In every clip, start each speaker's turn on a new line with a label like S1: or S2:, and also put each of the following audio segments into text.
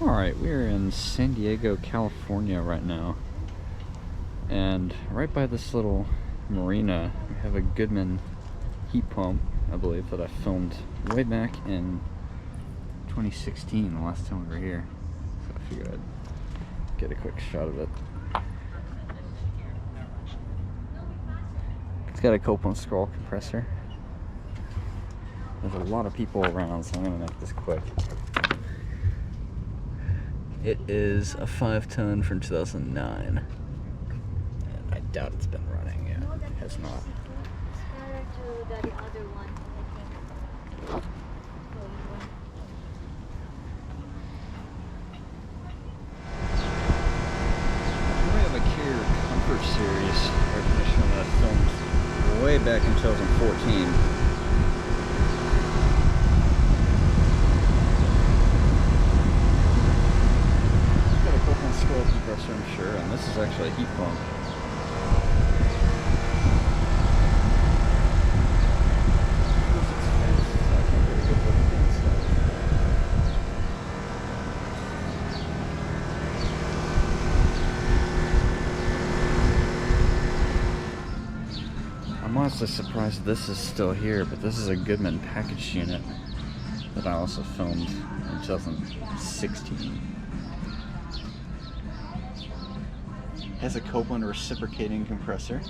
S1: Alright, we're in San Diego, California right now. And right by this little marina, we have a Goodman heat pump, I believe, that I filmed way back in 2016, the last time we were here. So I figured I'd get a quick shot of it. It's got a Copeland scroll compressor. There's a lot of people around, so I'm gonna make this quick. It is a 5-ton from 2009. And I doubt it's been running yet. It has not. We have a Care Comfort Series air conditioner that I filmed way back in 2014. Compressor, I'm sure, and this is actually a heat pump. I'm honestly surprised this is still here, but this is a Goodman package unit that I also filmed in 2016. Has a Copeland reciprocating compressor.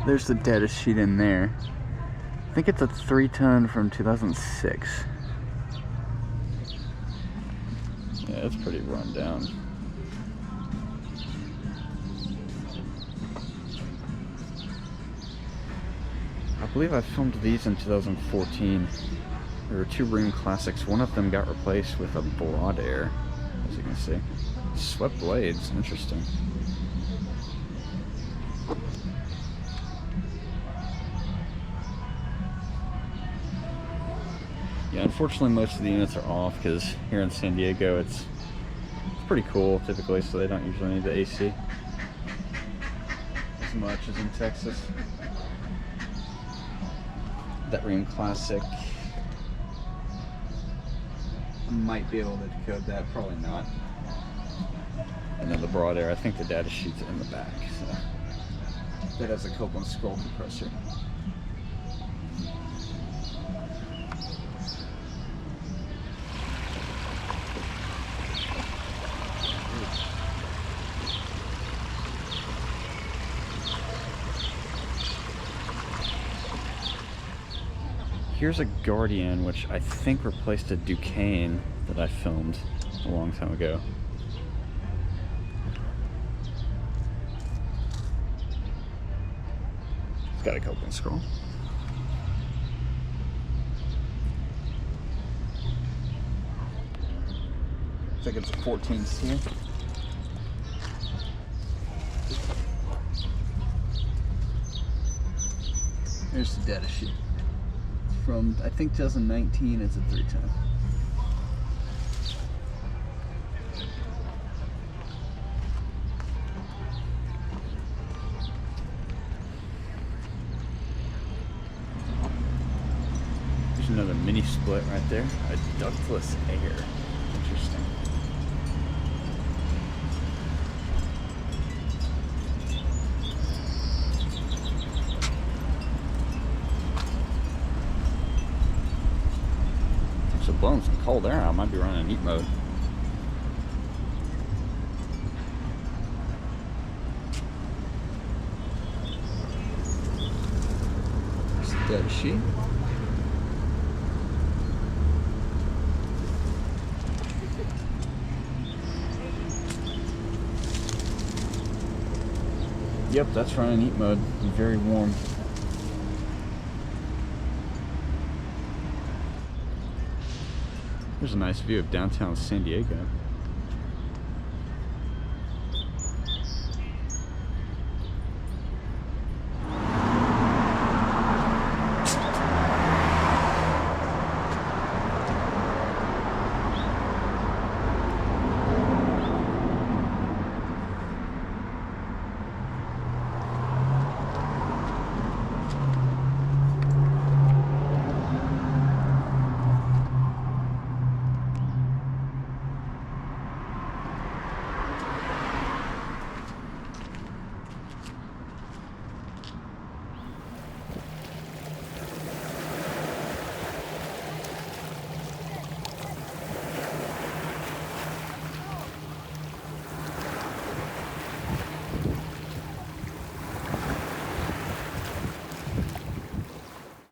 S1: There's the data sheet in there. I think it's a 3-ton from 2006. Yeah, it's pretty run down. I believe I filmed these in 2014. There were 2 Rheem classics. One of them got replaced with a Broadair, as you can see. Swept blades, interesting. Yeah, unfortunately most of the units are off because here in San Diego it's pretty cool typically, so they don't usually need the AC as much as in Texas. That Rheem Classic, might be able to decode that, probably not. And then the Broadair, I think the data sheet's in the back, so that has a Copeland scroll compressor. Here's a Guardian, which I think replaced a Ductless that I filmed a long time ago. It's got a Copeland scroll. Looks like it's a 14 seer. Here's the data sheet. From, I think, 2019, it's a 3-ton. There's another mini split right there, a DuctlessAire. Interesting. So blowing some cold air out, I might be running in heat mode. There's the data sheet. Yep, that's running heat mode. Very warm. There's a nice view of downtown San Diego.